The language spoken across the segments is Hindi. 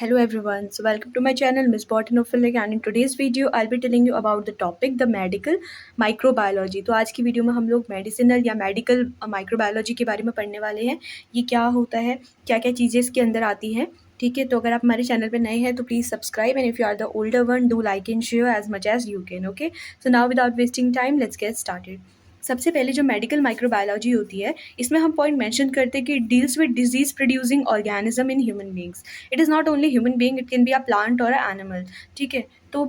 Hello everyone, so welcome to my channel Miss Botanophilic and in today's video I'll be telling you about the topic the medical microbiology। तो आज की वीडियो में हम लोग मेडिसिनल या मेडिकल माइक्रोबायोलॉजी के बारे में पढ़ने वाले हैं। ये क्या होता है, क्या क्या चीज़ें इसके अंदर आती हैं, ठीक है। तो अगर आप हमारे चैनल पे नए हैं तो please subscribe and if you are the older one do like and share as much as you can. Okay, so now without wasting time let's get started. सबसे पहले जो मेडिकल माइक्रोबायोलॉजी होती है इसमें हम पॉइंट मेंशन करते हैं कि deals with disease producing organism in human beings. It is not only human being, it can be a plant और अ एनिमल, ठीक है। तो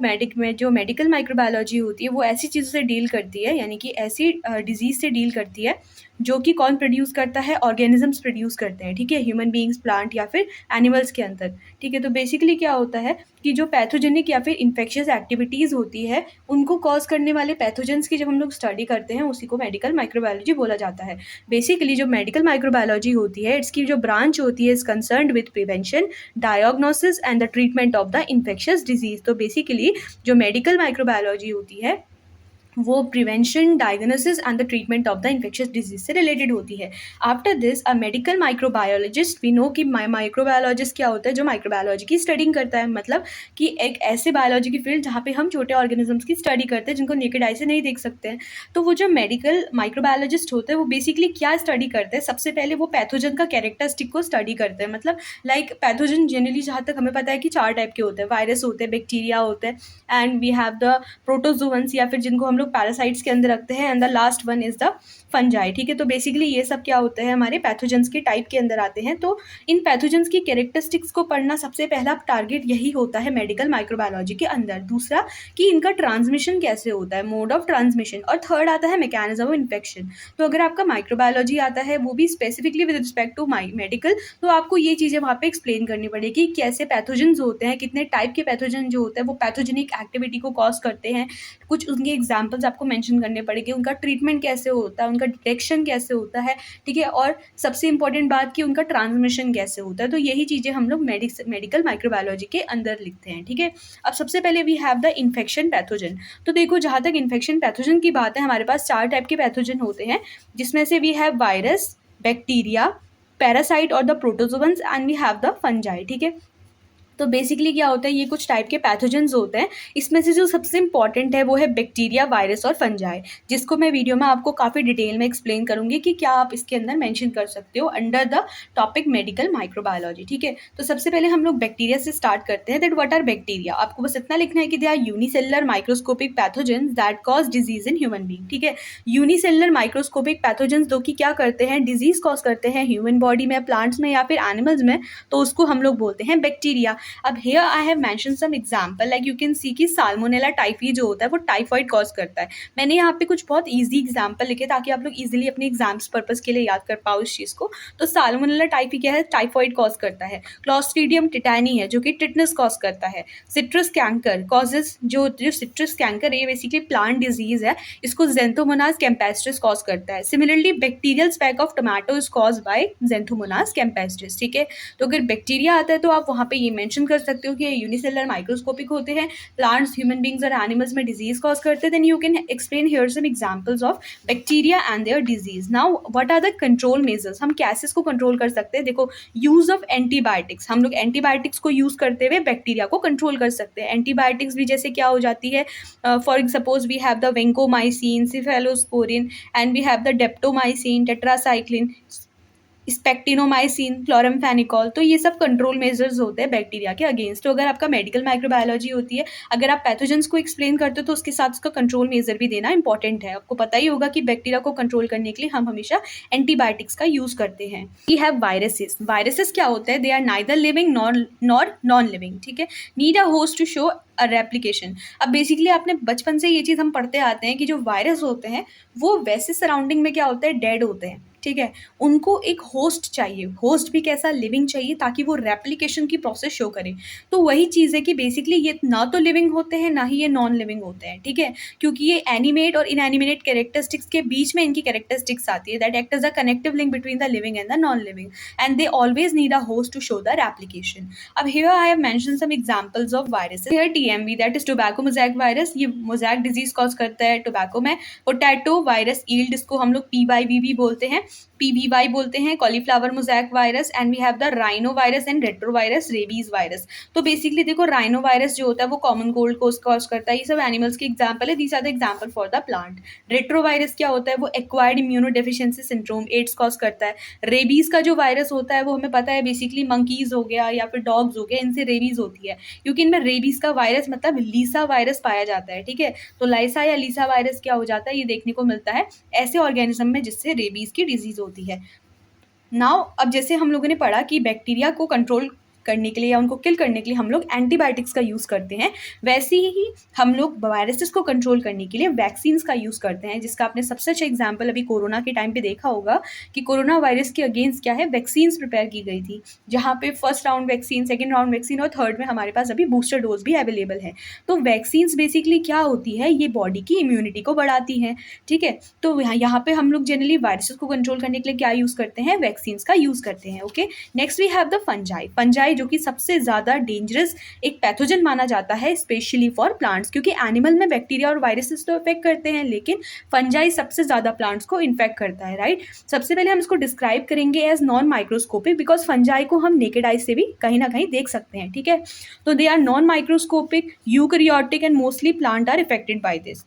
जो मेडिकल माइक्रोबायोलॉजी होती है वो ऐसी चीज़ों से डील करती है, यानी कि ऐसी डिजीज़ से डील करती है जो कि कौन प्रोड्यूस करता है, ऑर्गेनिजम्स प्रोड्यूस करते हैं, ठीक है, ह्यूमन बींग्स, प्लांट या फिर एनिमल्स के अंदर, ठीक है। तो बेसिकली क्या होता है कि जो पैथोजेनिक या फिर इन्फेक्शियस एक्टिविटीज़ होती है उनको कॉज करने वाले पैथोजेंस की जब हम लोग स्टडी करते हैं उसी को मेडिकल माइक्रोबायोलॉजी बोला जाता है। बेसिकली जो मेडिकल माइक्रोबायोलॉजी होती है इसकी जो ब्रांच होती है is concerned with prevention, diagnosis and the treatment of the infectious disease. तो बेसिकली जो मेडिकल माइक्रोबायोलॉजी होती है वो prevention, diagnosis and the treatment of the infectious disease से रिलेटेड होती है। After this a medical microbiologist, we know कि माइक्रोबायोलॉजिस्ट क्या होता है, जो माइक्रोबायोलॉजी की स्टडिंग करता है, मतलब कि एक ऐसे बायोलॉजी की फील्ड जहाँ पे हम छोटे ऑर्गेनिजम्स की स्टडी करते हैं जिनको नेकेड आई से नहीं देख सकते हैं। तो वो जो मेडिकल माइक्रोबायोलॉजिस्ट होते हैं वो बेसिकली क्या स्टडी करते हैं, सबसे पहले वो पैथोजन का कैरेक्टरिस्टिक को स्टडी करते हैं। मतलब लाइक पैथोजन जनरली जहाँ तक हमें पता है कि 4 टाइप के होते हैं, वायरस होते हैं, बैक्टीरिया होते हैं and we have the protozoans या फिर जिनको हम लोग पैरासाइट्स के अंदर रखते हैं, and the last one is the fungi, ठीक है। तो बेसिकली ये सब क्या होता है, हमारे पैथोजेंस के टाइप के अंदर आते हैं। तो इन पैथोजेंस की कैरेक्टरिस्टिक्स को पढ़ना सबसे पहला टारगेट यही होता है मेडिकल माइक्रोबायोलॉजी के अंदर। दूसरा कि इनका ट्रांसमिशन कैसे होता है, मोड ऑफ ट्रांसमिशन, और थर्ड आता है मैकेनिज्म ऑफ इन्फेक्शन। तो अगर आपका माइक्रोबायोलॉजी आता है वो भी specifically with respect to medical, तो आपको ये चीज़ें वहाँ पे एक्सप्लेन करनी पड़ेगी, कैसे पैथोजेंस होते हैं, कितने टाइप के पैथोजन जो होते हैं वो पैथोजेनिक एक्टिविटी को कॉज करते हैं, कुछ उनके एग्जाम्पल्स आपको मेंशन करने पड़ेंगे, उनका ट्रीटमेंट कैसे होता है, उनका डिटेक्शन कैसे होता है, ठीक है, और सबसे इंपॉर्टेंट बात कि उनका ट्रांसमिशन कैसे होता है। तो यही चीज़ें हम लोग मेडिकल माइक्रोबायोलॉजी के अंदर लिखते हैं, ठीक है। अब सबसे पहले we have the infection pathogen. तो देखो जहाँ तक इन्फेक्शन पैथोजन की बात है, हमारे पास 4 टाइप के पैथोजन होते हैं, जिसमें से we have virus, bacteria, parasite और the protozoans and we have the fungi, ठीक है। तो बेसिकली क्या होता है, ये कुछ टाइप के पैथोजेंस होते हैं। इसमें से जो सबसे इंपॉर्टेंट है वो है बैक्टीरिया, वायरस और फंजाई, जिसको मैं वीडियो में आपको काफ़ी डिटेल में एक्सप्लेन करूंगी कि क्या आप इसके अंदर मेंशन कर सकते हो under the topic medical microbiology, ठीक है। तो सबसे पहले हम लोग बैक्टीरिया से स्टार्ट करते हैं। दैट व्हाट आर बैक्टीरिया, आपको बस इतना लिखना है कि they are unicellular microscopic pathogens that cause disease in human being, ठीक है। यूनिसेलुलर माइक्रोस्कोपिक पैथोजेंस जो कि क्या करते हैं, डिजीज कॉज करते हैं ह्यूमन बॉडी में, प्लांट्स में या फिर एनिमल्स में, तो उसको हम लोग बोलते हैं बैक्टीरिया। अब here I have mentioned some example, like you can see कि साल्मोनेला टाइफी जो होता है वो टाइफॉइड कॉज करता है। मैंने यहाँ पे कुछ बहुत इजी एग्जाम्पल लिखे ताकि आप लोग इजीली अपने एग्जाम्स पर्पस के लिए याद कर पाओ इस चीज़ को। तो साल्मोनेला टाइफी क्या है, टाइफॉइड कॉज करता है। क्लॉस्ट्रीडियम टिटानी है जो कि टिटनस कॉज करता है। सिट्रस कैंकर कॉजेज, जो सिट्रस कैंकर है ये बेसिकली प्लांट डिजीज है, इसको ज़ेंथोमोनास कैम्पेस्ट्रिस कॉज करता है। Similarly bacterial speck of tomato is cause by xanthomonas campestris, ठीक है। तो अगर बैक्टीरिया आता है तो आप वहाँ पे ये मेंशन कर सकते हो कि यूनिसेलुलर माइक्रोस्कोपिक होते हैं, प्लांट्स, ह्यूमन बींग्स और एनिमल्स में डिजीज कॉज करते हैं। Then you can explain here some examples of bacteria and their disease. Now what are the control measures, हम कैसे इसको कंट्रोल कर सकते हैं। देखो यूज ऑफ एंटीबायोटिक्स, हम लोग एंटीबायोटिक्स को यूज करते हुए बैक्टीरिया को कंट्रोल कर सकते हैं। एंटीबायोटिक्स भी जैसे क्या हो जाती है, for suppose we have the vancomycin, cephalosporin and we have the daptomycin, tetracycline, spectinomycin, chloramphenicol. तो ये सब कंट्रोल मेजर्स होते हैं बैक्टीरिया के अगेंस्ट। तो अगर आपका मेडिकल माइक्रोबायोलॉजी होती है, अगर आप पैथोजेंस को एक्सप्लेन करते हो तो उसके साथ उसका कंट्रोल मेजर भी देना इंपॉर्टेंट है। आपको पता ही होगा कि बैक्टीरिया को कंट्रोल करने के लिए हम हमेशा एंटीबायोटिक्स का यूज करते हैं। We have viruses. वायरसेस क्या होते हैं, they are neither living nor non living, ठीक है। Need a host to show a replication. अब बेसिकली आपने बचपन से ये चीज़ हम पढ़ते आते हैं कि जो वायरस होते हैं वो वैसे सराउंडिंग में क्या होते हैं, डेड होते हैं, ठीक है। उनको एक होस्ट चाहिए, होस्ट भी कैसा, लिविंग चाहिए, ताकि वो रेप्लिकेशन की प्रोसेस शो करे। तो वही चीज़ है कि बेसिकली ये ना तो लिविंग होते हैं ना ही ये नॉन लिविंग होते हैं, ठीक है। क्योंकि ये एनिमेट और इनएनिमेट कैरेक्टरिस्टिक्स के बीच में इनकी कैरेक्टरिस्टिक्स आती है, that act as a connective link between the living and the non living, and they always need a host to show the replication. अब here I have mentioned some examples of viruses. Here TMV, that is tobacco mosaic virus, ये मोज़ेक डिजीज कॉज करता है टोबैको में। पोटैटो वायरस ईल्ड, इसको हम लोग PYV भी बोलते हैं। PVY बोलते हैं, cauliflower mosaic virus, and we have the rhino virus and retrovirus, rabies virus. तो बेसिकली देखो राइनो वायरस जो होता है वो कॉमन कोल्ड को कॉज करता है, ये सब एनिमल्स के एग्जाम्पल है, these are the example for the plant. Retrovirus क्या होता है, वो acquired immuno deficiency syndrome, AIDS cause करता है। रेबीज का जो वायरस होता है वो हमें पता है बेसिकली मंकीज हो गया या फिर डॉग्स हो गया, इनसे रेबीज होती है, क्योंकि इनमें रेबीज का वायरस मतलब लीसा वायरस पाया जाता है। ठीक है, तो लाइसा या लीसा वायरस क्या हो जाता है, ये देखने को मिलता है ऐसे ऑर्गेनिज्म में जिससे रेबीज की डिजीज होती है। नाउ अब जैसे हम लोगों ने पढ़ा कि बैक्टीरिया को कंट्रोल करने के लिए या उनको किल करने के लिए हम लोग एंटीबायोटिक्स का यूज़ करते हैं, वैसे ही हम लोग वायरसेस को कंट्रोल करने के लिए वैक्सीन्स का यूज़ करते हैं, जिसका आपने सबसे अच्छा एग्जाम्पल अभी कोरोना के टाइम पे देखा होगा कि कोरोना वायरस के अगेंस्ट क्या है, वैक्सीन्स प्रिपेयर की गई थी, जहाँ पे first round vaccine, second round vaccine और थर्ड में हमारे पास अभी बूस्टर डोज भी अवेलेबल है। तो वैक्सीन्स बेसिकली क्या होती है, ये बॉडी की इम्यूनिटी को बढ़ाती हैं। ठीक है, तो यहाँ पे हम लोग जनरली वायरसेस को कंट्रोल करने के लिए क्या यूज़ करते हैं, वैक्सीन्स का यूज़ करते हैं। Okay, next we have the fungi. Fungi जो कि सबसे ज़्यादा डेंजरस एक पैथोजन माना जाता है स्पेशली फॉर प्लांट्स, क्योंकि एनिमल में बैक्टीरिया और वायरसेस तो इफेक्ट करते हैं, लेकिन फंजाई सबसे ज़्यादा प्लांट्स को इन्फेक्ट करता है। राइट, सबसे पहले हम इसको डिस्क्राइब करेंगे as non microscopic, because fungi को हम नेकेड आई से भी कहीं ना कहीं देख सकते हैं। ठीक है, तो they are non microscopic, eukaryotic and mostly plant are affected by this.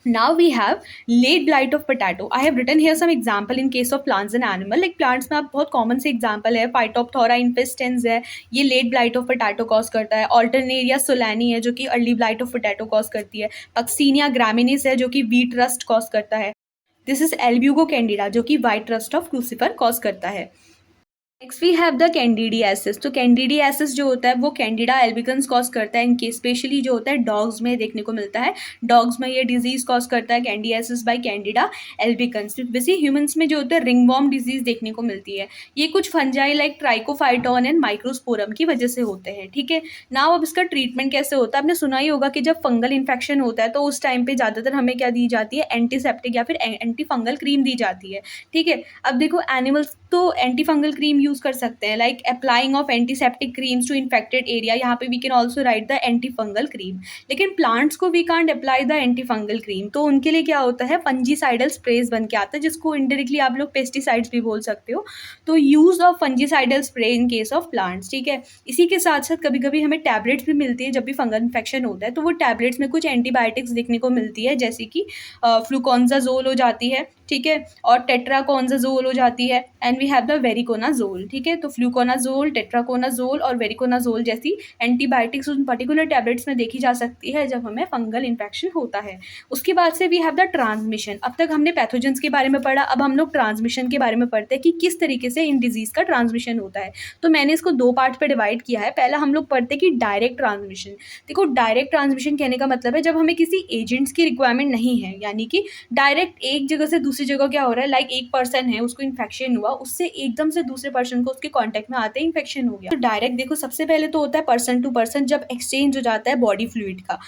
Now we have late blight of potato. I have written here some example in case of plants and animal. Like plants में आप बहुत common से example है, Phytophthora infestans है, ये late blight of potato cause करता है। Alternaria solani है जो कि early blight of potato cause करती है। Puccinia graminis है जो कि wheat rust cause करता है। This is Albugo candida जो कि white rust of crucifer cause करता है। Next we have the candidiasis. तो कैंडिडियासिस जो होता है वो कैंडिडा एल्बिकन्स कॉज करता है, इनके स्पेशली जो होता है डॉग्स में देखने को मिलता है। डॉग्स में ये डिजीज कॉज करता है कैंडिडियासिस बाय कैंडिडा एल्बिकन्स। वैसे ह्यूमंस में जो होता है रिंगवॉर्म डिजीज देखने को मिलती है, ये कुछ fungi like Trichophyton and microsporum की वजह से होते हैं। ठीक है, नाउ अब इसका ट्रीटमेंट कैसे होता है, आपने सुना ही होगा कि जब फंगल इन्फेक्शन होता है तो उस टाइम पे ज़्यादातर हमें क्या दी जाती है, एंटीसेप्टिक या फिर एंटी फंगल क्रीम दी जाती है। ठीक है, अब देखो एनिमल्स तो एंटी फंगल क्रीम यूज कर सकते हैं, like applying of antiseptic creams to infected area, यहाँ पे we can also write the anti fungal cream. लेकिन प्लांट्स को we can't apply the anti fungal cream, तो उनके लिए क्या होता है, फंजीसाइडल स्प्रेज बन के आता है, जिसको इनडायरेक्टली आप लोग पेस्टिसाइड्स भी बोल सकते हो। तो use of fungicidal spray in case of plants. ठीक है, इसी के साथ साथ कभी कभी हमें टैबलेट्स भी मिलती है जब भी फंगल इन्फेक्शन होता है, तो वो टैबलेट्स में कुछ एंटीबायोटिक्स देखने को मिलती है, जैसे कि फ्लूकोनजाजोल हो जाती है। ठीक है, और टेट्राकोनाजोल हो जाती है, एंड वी हैव द वेरिकोनाजोल। ठीक है, तो फ्लूकोनाजोल, टेट्राकोनाजोल और वेरिकोनाजोल जैसी एंटीबायोटिक्स उन पर्टिकुलर टैबलेट्स में देखी जा सकती है जब हमें फंगल इन्फेक्शन होता है। उसके बाद से वी हैव द ट्रांसमिशन। अब तक हमने पैथोजेंस के बारे में पढ़ा, अब हम लोग ट्रांसमिशन के बारे में पढ़ते हैं कि किस तरीके से इन डिजीज का ट्रांसमिशन होता है। तो मैंने इसको दो पार्ट पे डिवाइड किया है। पहला हम लोग पढ़ते हैं कि डायरेक्ट ट्रांसमिशन। देखो डायरेक्ट ट्रांसमिशन कहने का मतलब है जब हमें किसी एजेंट्स की रिक्वायरमेंट नहीं है, यानी कि डायरेक्ट एक जगह से दूसरी जगह क्या हो रहा है, लाइक एक पर्सन है उसको इन्फेक्शन हुआ, उससे एकदम से दूसरे पर्सन को उसके कांटेक्ट में आते ही इन्फेक्शन हो गया। तो डायरेक्ट देखो सबसे पहले तो होता है पर्सन टू पर्सन, जब एक्सचेंज हो जाता है बॉडी फ्लूइड का।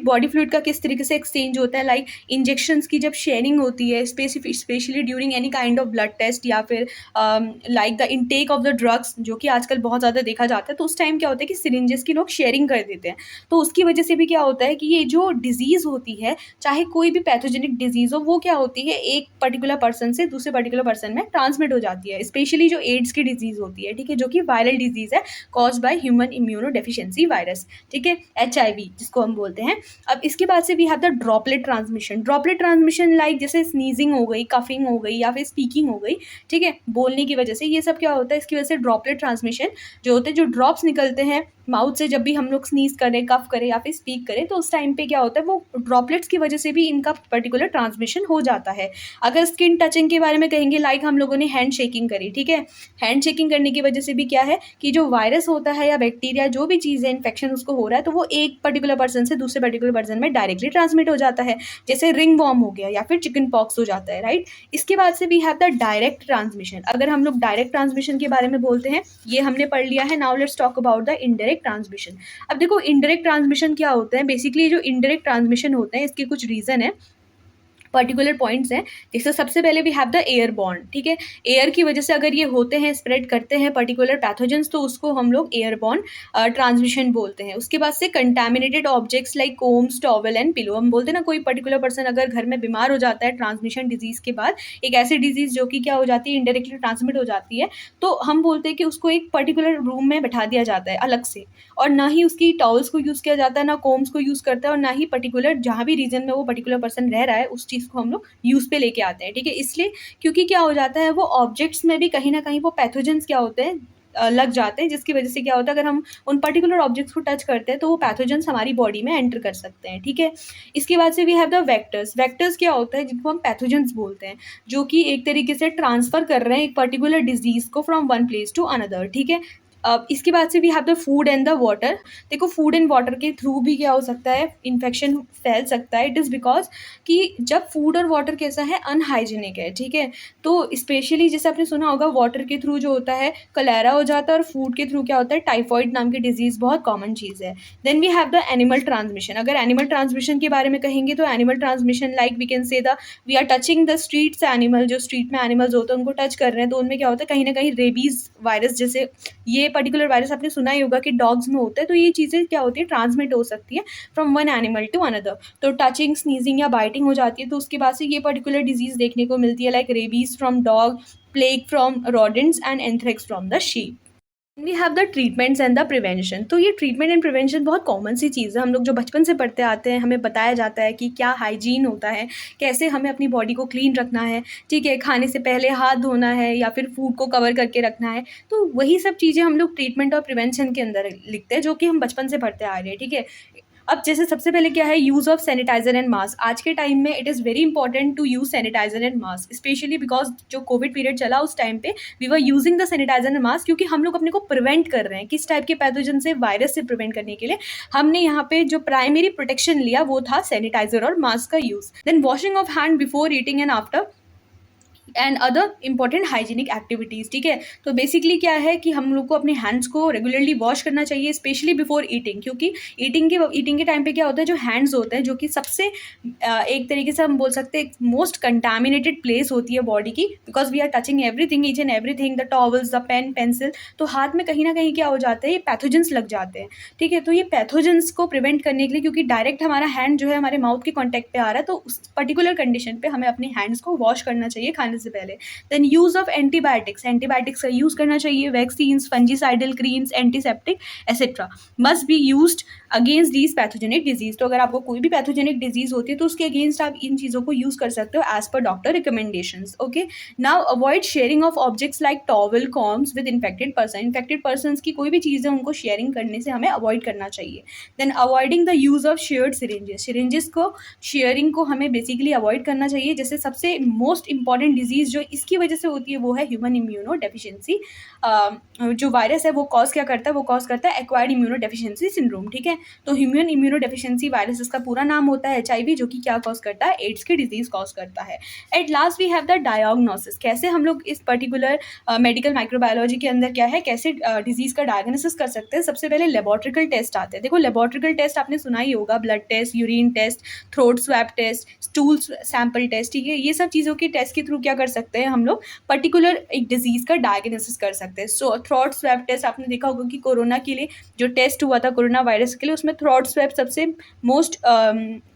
बॉडी फ्लूइड का किस तरीके से एक्सचेंज होता है, लाइक इंजेक्शंस की जब शेयरिंग होती है, specially during any kind of blood test या फिर like the intake of the drugs, जो कि आजकल बहुत ज़्यादा देखा जाता है। तो उस टाइम क्या होता है कि सिरिंजेस की लोग शेयरिंग कर देते हैं, तो उसकी वजह से भी क्या होता है कि ये जो डिजीज़ होती है, चाहे कोई भी पैथोजेनिक डिजीज़ हो, वो क्या होती है एक पर्टिकुलर पर्सन से दूसरे पर्टिकुलर पर्सन में ट्रांसमिट हो जाती है। स्पेशली जो एड्स की डिजीज़ होती है, ठीक है, जो कि वायरल डिजीज़ है cause by human immuno deficiency virus. ठीक है, HIV जिसको हम बोलते हैं। अब इसके बाद से we have the droplet transmission. Droplet transmission like जैसे स्नीजिंग हो गई, कफिंग हो गई या फिर स्पीकिंग हो गई, ठीक है, बोलने की वजह से, ये सब क्या होता है, इसकी वजह से ड्रॉपलेट ट्रांसमिशन जो होते हैं, जो ड्रॉप्स निकलते हैं माउथ से जब भी हम लोग स्नीज करें, कफ करें या फिर स्पीक करें, तो उस टाइम पे क्या होता है, वो ड्रॉपलेट्स की वजह से भी इनका पर्टिकुलर ट्रांसमिशन हो जाता है। अगर स्किन टचिंग के बारे में कहेंगे, लाइक हम लोगों ने हैंड शेकिंग करी, ठीक है, हैंड शेकिंग करने की वजह से भी क्या है कि जो वायरस होता है या बैक्टीरिया जो भी चीज़ है, इन्फेक्शन उसको हो रहा है, तो वो एक पर्टिकुलर पर्सन से दूसरे पर्टिकुलर पर्सन में डायरेक्टली ट्रांसमिट हो जाता है, जैसे रिंग वॉर्म हो गया या फिर चिकन पॉक्स हो जाता है। राइट, इसके बाद से we have the direct transmission. अगर हम लोग डायरेक्ट ट्रांसमिशन के बारे में बोलते हैं, ये हमने पढ़ लिया है। Now let's talk about the indirect transmission. अब देखो इनडायरेक्ट ट्रांसमिशन क्या होता है, बेसिकली जो इनडायरेक्ट ट्रांसमिशन होते हैं इसके कुछ रीज़न है। पर्टिकुलर पॉइंट्स हैं। जैसे सबसे पहले we have the airborne, ठीक है। एयर की वजह से अगर ये होते हैं, स्प्रेड करते हैं पर्टिकुलर पैथोजेंस, तो उसको हम लोग एयरबॉर्न ट्रांसमिशन बोलते हैं। उसके बाद से contaminated objects like combs, towel and pillow, हम बोलते हैं ना कोई पर्टिकुलर पर्सन अगर घर में बीमार हो जाता है ट्रांसमिशन डिजीज के बाद, एक ऐसी डिजीज जो कि क्या हो जाती है, इनडायरेक्टली ट्रांसमिट हो जाती है, तो हम बोलते हैं कि उसको एक पर्टिकुलर रूम में बैठा दिया जाता है अलग से, और ना ही उसकी टॉवल्स को यूज़ किया जाता है, ना कोम्स को यूज़ करता है, और ना ही पर्टिकुलर जहाँ भी रीजन में वो पर्टिकुलर पर्सन रह रहा है उस चीज़ को हम लोग यूज़ पे लेके आते हैं, ठीक है। इसलिए क्योंकि क्या हो जाता है, वो ऑब्जेक्ट्स में भी कहीं ना कहीं वो पैथोजेंस क्या होते हैं, लग जाते हैं, जिसकी वजह से क्या होता है, अगर हम उन पर्टिकुलर ऑब्जेक्ट्स को टच करते हैं तो वो पैथोजेंस हमारी बॉडी में एंटर कर सकते हैं, ठीक है। इसके बाद से we have the vectors. Vectors क्या होता है, जिनको हम पैथोजेंस बोलते हैं, जो कि एक तरीके से ट्रांसफर कर रहे हैं एक पर्टिकुलर डिजीज को from one place to another, ठीक है। इसके बाद से we have the food and the water. देखो फूड एंड वाटर के थ्रू भी क्या हो सकता है, इन्फेक्शन फैल सकता है। इट इज़ बिकॉज कि जब फूड और वाटर कैसा है, अनहाइजीनिक है, ठीक है। तो स्पेशली जैसे आपने सुना होगा, वाटर के थ्रू जो होता है कलेरा हो जाता है, और फूड के थ्रू क्या होता है, टाइफॉइड नाम की डिजीज़ बहुत कॉमन चीज़ है। Then we have the animal transmission. अगर एनिमल ट्रांसमिशन के बारे में कहेंगे तो animal transmission like we can say the we are touching the streets animal, जो स्ट्रीट में एनिमल्स होते हैं उनको टच कर रहे हैं, तो उनमें क्या होता है, कहीं ना कहीं रेबीज़ वायरस, जैसे ये पर्टिकुलर वायरस आपने सुना ही होगा कि डॉग्स में होता है, तो ये चीज़ें क्या होती है, ट्रांसमिट हो सकती है from one animal to another. तो टचिंग, स्नीजिंग या बाइटिंग हो जाती है, तो उसके बाद से ये पर्टिकुलर डिजीज़ देखने को मिलती है, like rabies from dog, plague from rodents and anthrax from the sheep। We have the treatments and the prevention. तो ये ट्रीटमेंट एंड प्रिवेंशन बहुत कॉमन सी चीज़ है, हम लोग जो बचपन से पढ़ते आते हैं, हमें बताया जाता है कि क्या हाइजीन होता है, कैसे हमें अपनी बॉडी को क्लीन रखना है, ठीक है, खाने से पहले हाथ धोना है या फिर फूड को कवर करके रखना है। तो वही सब चीज़ें हम लोग ट्रीटमेंट और प्रिवेंशन के अंदर लिखते हैं, जो कि हम बचपन से पढ़ते आ रहे हैं, ठीक है। अब जैसे सबसे पहले क्या है, use of sanitiser and mask. आज के टाइम में it is very important to use sanitiser and mask, especially because जो कोविड पीरियड चला उस टाइम पे we were using the sanitiser and mask, क्योंकि हम लोग अपने को प्रिवेंट कर रहे हैं किस टाइप के पैथोजन से, वायरस से प्रिवेंट करने के लिए हमने यहाँ पे जो प्राइमरी प्रोटेक्शन लिया वो था सैनिटाइजर और मास्क का use. Then washing of hand before eating and after and other important hygienic activities, ठीक है। तो बेसिकली क्या है कि हम लोग को अपने हैंड्स को रेगुलरली वॉश करना चाहिए, स्पेशली बिफोर ईटिंग, क्योंकि ईटिंग के टाइम पे क्या होता है, जो हैंड्स होते हैं, जो कि सबसे एक तरीके से हम बोल सकते हैं मोस्ट कंटामिनेटेड प्लेस होती है बॉडी की, because we are touching everything, each and everything, the towels, the pen, pencil, तो हाथ में कहीं ना कहीं क्या हो जाता है, ये पैथोजेंस लग जाते हैं, ठीक है। तो ये पैथोजेंस को प्रिवेंट करने के लिए, क्योंकि डायरेक्ट हमारा हैंड जो है हमारे माउथ के कॉन्टैक्ट पे आ रहा है, तो उस पर्टिकुलर कंडीशन पे हमें अपने हैंड्स को वॉश करना चाहिए खाने से पहले। Then use of antibiotics, antibiotics का यूज करना चाहिए, vaccines, fungicidal creams, antiseptic etcetera must be used against these pathogenic disease. तो अगर आपको कोई भी पैथोजेनिक डिजीज होती है तो उसके अगेंस्ट आप इन चीज़ों को यूज कर सकते हो as per doctor recommendations, okay. Now avoid sharing of objects like towel, comes with infected person. Infected person की कोई भी चीज़ है उनको शेयरिंग करने से हमें अवॉइड करना चाहिए। Then avoiding the use of shared syringes, syringes को शेयरिंग को हमें बेसिकली अवॉइड करना चाहिए। जैसे सबसे मोस्ट इंपॉर्टेंट डिजीज़ जो इसकी वजह से होती है वो है ह्यूमन इम्यूनो डेफिशिएंसी। जो वायरस है वो कॉज क्या करता है, वो कॉज करता है एक्वायर्ड इम्यूनो डेफिशिएंसी सिंड्रोम, ठीक है। तो ह्यूमन इम्यूनो डेफिशिएंसी वायरस, इसका पूरा नाम होता है HIV, जो कि क्या कॉज करता है, एड्स की डिजीज कॉज करता है। At last we have the diagnosis. कैसे हम लोग इस पर्टिकुलर मेडिकल माइक्रोबायोलॉजी के अंदर क्या है, कैसे डिजीज का डायग्नोसिस कर सकते हैं। सबसे पहले लेबोरेटरिकल टेस्ट आते हैं। देखो लेबोरेटरिकल टेस्ट आपने सुना ही होगा, blood test, urine test, throat swab test, stool sample test, ठीक है। ये सब चीज़ों के टेस्ट के थ्रू क्या कर सकते हैं, हम लोग पर्टिकुलर एक डिजीज का डायग्नोसिस कर सकते हैं। सो थ्रोट स्वैब टेस्ट आपने देखा होगा कि कोरोना के लिए जो टेस्ट हुआ था कोरोना वायरस के लिए, उसमें थ्रोट स्वैब सबसे मोस्ट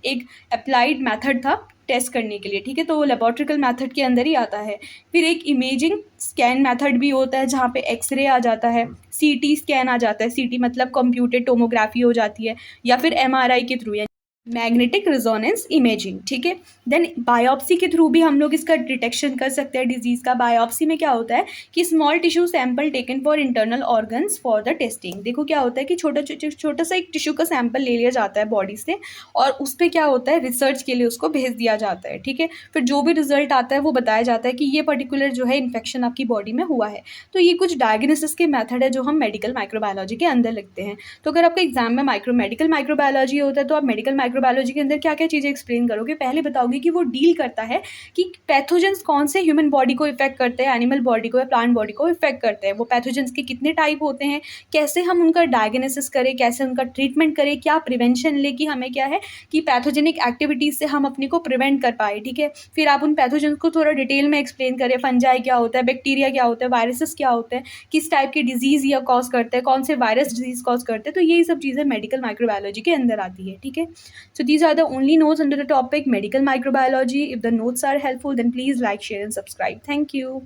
एक अप्लाइड मेथड था टेस्ट करने के लिए, ठीक है। तो वो लेबोरेटरिकल मेथड के अंदर ही आता है। फिर एक इमेजिंग स्कैन मेथड भी होता है, जहाँ पे एक्सरे आ जाता है, CT स्कैन आ जाता है, CT मतलब कंप्यूटेड टोमोग्राफी हो जाती है, या फिर MRI के थ्रू, मैग्नेटिक रिजोनेंस इमेजिंग, ठीक है। देन बायोप्सी के थ्रू भी हम लोग इसका डिटेक्शन कर सकते हैं डिजीज़ का। बायोप्सी में क्या होता है कि small tissue sample taken for internal organs for the testing. देखो क्या होता है कि छोटा सा एक टिश्यू का सैंपल ले लिया जाता है बॉडी से, और उस पर क्या होता है, रिसर्च के लिए उसको भेज दिया जाता है, ठीक है। फिर जो भी रिजल्ट आता है वो बताया जाता है कि ये पर्टिकुलर जो है इन्फेक्शन आपकी बॉडी में हुआ है। तो ये कुछ डायग्नोसिस के मेथड है जो हम मेडिकल माइक्रोबायोलॉजी के अंदर लिखते हैं। तो अगर आपका एग्जाम में मेडिकल माइक्रोबायोलॉजी होता है तो आप मेडिकल माइक्रोबायोलॉजी के अंदर क्या-क्या चीज़ें एक्सप्लेन करोगे? पहले बताओगे कि वो डील करता है कि पैथोजेंस कौन से ह्यूमन बॉडी को इफ़ेक्ट करते हैं, एनिमल बॉडी को या प्लांट बॉडी को इफ़ेक्ट करते हैं। वो पैथोजेंस के कितने टाइप होते हैं, कैसे हम उनका डायग्नोसिस करें, कैसे उनका ट्रीटमेंट करें, क्या प्रिवेंशन लें कि हमें क्या है कि पैथोजेनिक एक्टिविटीज़ से हम अपने को प्रिवेंट कर पाएँ, ठीक है। फिर आप उन पैथोजेंस को थोड़ा डिटेल में एक्सप्लेन करें, फंजाई क्या होता है, बैक्टीरिया क्या होता है, वायरसेस क्या होते हैं, किस टाइप की डिजीज़ या कॉज़ करते हैं, कौन से वायरस डिजीज़ कॉज़ करते हैं। तो यही सब चीज़ें मेडिकल माइक्रोबायोलॉजी के अंदर आती है, ठीक है। So these are the only notes under the topic medical microbiology. If the notes are helpful, then please like, share and subscribe. Thank you.